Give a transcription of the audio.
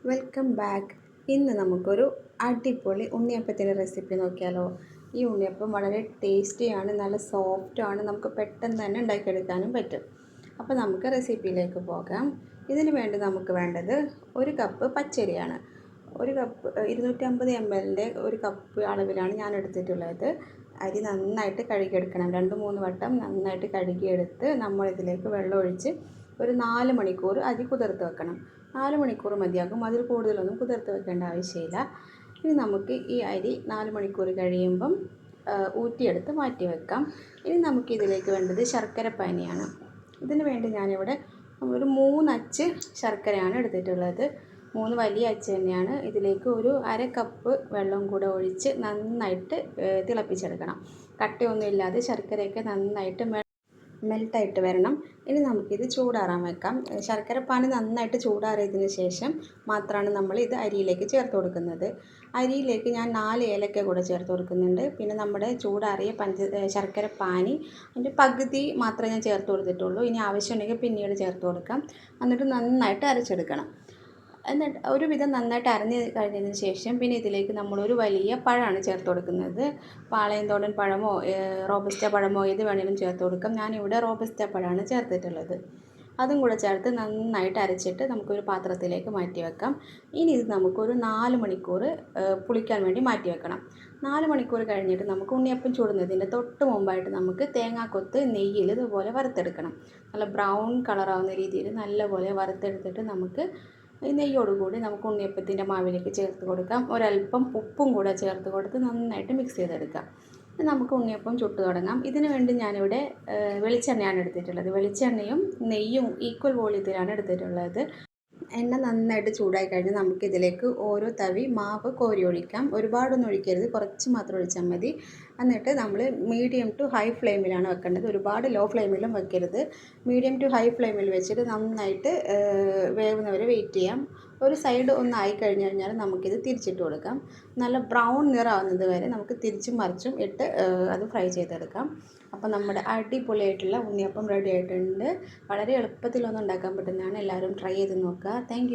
Welcome back. ഇന്ന് നമുക്കൊരു അടിപൊളി ഉണ്ണിയപ്പത്തിൻ്റെ റെസിപ്പി നോക്കിയാലോ. ഈ ഉണ്ണിയപ്പം വളരെ ടേസ്റ്റിയാണ്, നല്ല സോഫ്റ്റാണ്, നമുക്ക് പെട്ടെന്ന് തന്നെ ഉണ്ടാക്കിയെടുക്കാനും പറ്റും. അപ്പോൾ നമുക്ക് റെസിപ്പിയിലേക്ക് പോകാം. ഇതിന് വേണ്ടി നമുക്ക് വേണ്ടത് ഒരു കപ്പ് പച്ചരിയാണ്. ഒരു കപ്പ് 250 ml ഒരു കപ്പ് അളവിലാണ് ഞാൻ എടുത്തിട്ടുള്ളത്. അരി നന്നായിട്ട് കഴുകിയെടുക്കണം. 2-3 വട്ടം നന്നായിട്ട് കഴുകിയെടുത്ത് നമ്മളിതിലേക്ക് വെള്ളം ഒഴിച്ച് ഒരു 4 മണിക്കൂർ അരി കുതിർത്ത് വെക്കണം. 4 മണിക്കൂർ മതിയാകും, അതിൽ കൂടുതലൊന്നും കുതിർത്ത് വെക്കേണ്ട ആവശ്യമില്ല. ഇനി നമുക്ക് ഈ അരി 4 മണിക്കൂർ കഴിയുമ്പം ഊറ്റിയെടുത്ത് മാറ്റി വെക്കാം. ഇനി നമുക്കിതിലേക്ക് വേണ്ടത് ശർക്കര പാനിയാണ്. ഇതിന് വേണ്ടി ഞാനിവിടെ ഒരു 3 അച്ച് ശർക്കരയാണ് എടുത്തിട്ടുള്ളത്. 3 വലിയ അച്ച് തന്നെയാണ്. ഇതിലേക്ക് ഒരു അര കപ്പ് വെള്ളം കൂടെ ഒഴിച്ച് നന്നായിട്ട് തിളപ്പിച്ചെടുക്കണം. കട്ടയൊന്നും ഇല്ലാതെ ശർക്കരയൊക്കെ നന്നായിട്ട് മെൽട്ടായിട്ട് വരണം. ഇനി നമുക്കിത് ചൂടാറാൻ വെക്കാം. ശർക്കരപ്പാനി നന്നായിട്ട് ചൂടാറിയതിന് ശേഷം മാത്രമാണ് നമ്മൾ ഇത് അരിയിലേക്ക് ചേർത്ത് കൊടുക്കുന്നത്. അരിയിലേക്ക് ഞാൻ 4 ഏലക്ക കൂടെ ചേർത്ത് കൊടുക്കുന്നുണ്ട്. പിന്നെ നമ്മുടെ ചൂടാറിയ ശർക്കരപ്പാനി അതിൻ്റെ പകുതി മാത്രമേ ഞാൻ ചേർത്ത് കൊടുത്തിട്ടുള്ളൂ. ഇനി ആവശ്യമുണ്ടെങ്കിൽ പിന്നീട് ചേർത്ത് കൊടുക്കാം. എന്നിട്ട് നന്നായിട്ട് അരച്ചെടുക്കണം. എന്നിട്ട് ഒരുവിധം നന്നായിട്ട് അരഞ്ഞ് കഴിഞ്ഞതിന് ശേഷം പിന്നെ ഇതിലേക്ക് നമ്മളൊരു വലിയ പഴമാണ് ചേർത്ത് കൊടുക്കുന്നത്. പാളയംതോടൻ പഴമോ റോബസ്റ്റ പഴമോ ഏത് വേണമെങ്കിലും ചേർത്ത് കൊടുക്കാം. ഞാനിവിടെ റോബസ്റ്റ പഴമാണ് ചേർത്തിട്ടുള്ളത്. അതും കൂടെ ചേർത്ത് നന്നായിട്ട് അരച്ചിട്ട് നമുക്കൊരു പാത്രത്തിലേക്ക് മാറ്റി വെക്കാം. ഇനി ഇത് നമുക്കൊരു 4 മണിക്കൂർ പുളിക്കാൻ വേണ്ടി മാറ്റി വെക്കണം. 4 മണിക്കൂർ കഴിഞ്ഞിട്ട് നമുക്ക് ഉണ്ണിയപ്പം ചൂടുന്നതിൻ്റെ തൊട്ട് മുമ്പായിട്ട് നമുക്ക് തേങ്ങാക്കൊത്ത് നെയ്യിൽ ഇതുപോലെ വറുത്തെടുക്കണം. നല്ല ബ്രൗൺ കളറാവുന്ന രീതിയിൽ നല്ലപോലെ വറുത്തെടുത്തിട്ട് നമുക്ക് ഈ നെയ്യോടുകൂടി നമുക്ക് ഉണ്ണിയപ്പത്തിൻ്റെ മാവിലേക്ക് ചേർത്ത് കൊടുക്കാം. ഒരല്പം ഉപ്പും കൂടെ ചേർത്ത് കൊടുത്ത് നന്നായിട്ട് മിക്സ് ചെയ്തെടുക്കാം. നമുക്ക് ഉണ്ണിയപ്പം ചുട്ട് തുടങ്ങാം. ഇതിന് വേണ്ടി ഞാനിവിടെ വെളിച്ചെണ്ണയാണ് എടുത്തിട്ടുള്ളത്. വെളിച്ചെണ്ണയും നെയ്യും ഈക്വൽ വോളിയത്തിലാണ് എടുത്തിട്ടുള്ളത്. എണ്ണ നന്നായിട്ട് ചൂടായി കഴിഞ്ഞാൽ നമുക്കിതിലേക്ക് ഓരോ തവി മാവ് കോരി ഒഴിക്കാം. ഒരുപാടൊന്നും ഒഴിക്കരുത്, കുറച്ച് മാത്രം ഒഴിച്ചാൽ മതി. എന്നിട്ട് നമ്മൾ മീഡിയം ടു ഹൈ ഫ്ലെയിമിലാണ് വെക്കേണ്ടത്. ഒരുപാട് ലോ ഫ്ലെയിമിലും വെക്കരുത്. മീഡിയം ടു ഹൈ ഫ്ലെയിമിൽ വെച്ചിട്ട് നന്നായിട്ട് വേവുന്നവരെ വെയിറ്റ് ചെയ്യാം. ഒരു സൈഡ് ഒന്ന് ആയി കഴിഞ്ഞ് കഴിഞ്ഞാൽ നമുക്കിത് തിരിച്ചിട്ട് കൊടുക്കാം. നല്ല ബ്രൗൺ നിറമാവുന്നത് വരെ നമുക്ക് തിരിച്ചും മറിച്ചും ഇട്ട് അത് ഫ്രൈ ചെയ്തെടുക്കാം. അപ്പോൾ നമ്മുടെ അടിപൊളിയായിട്ടുള്ള ഉണ്ണിയപ്പം റെഡി ആയിട്ടുണ്ട്. വളരെ എളുപ്പത്തിലൊന്നും ഉണ്ടാക്കാൻ പറ്റുന്നതാണ്. എല്ലാവരും ട്രൈ ചെയ്ത് നോക്കുക. താങ്ക്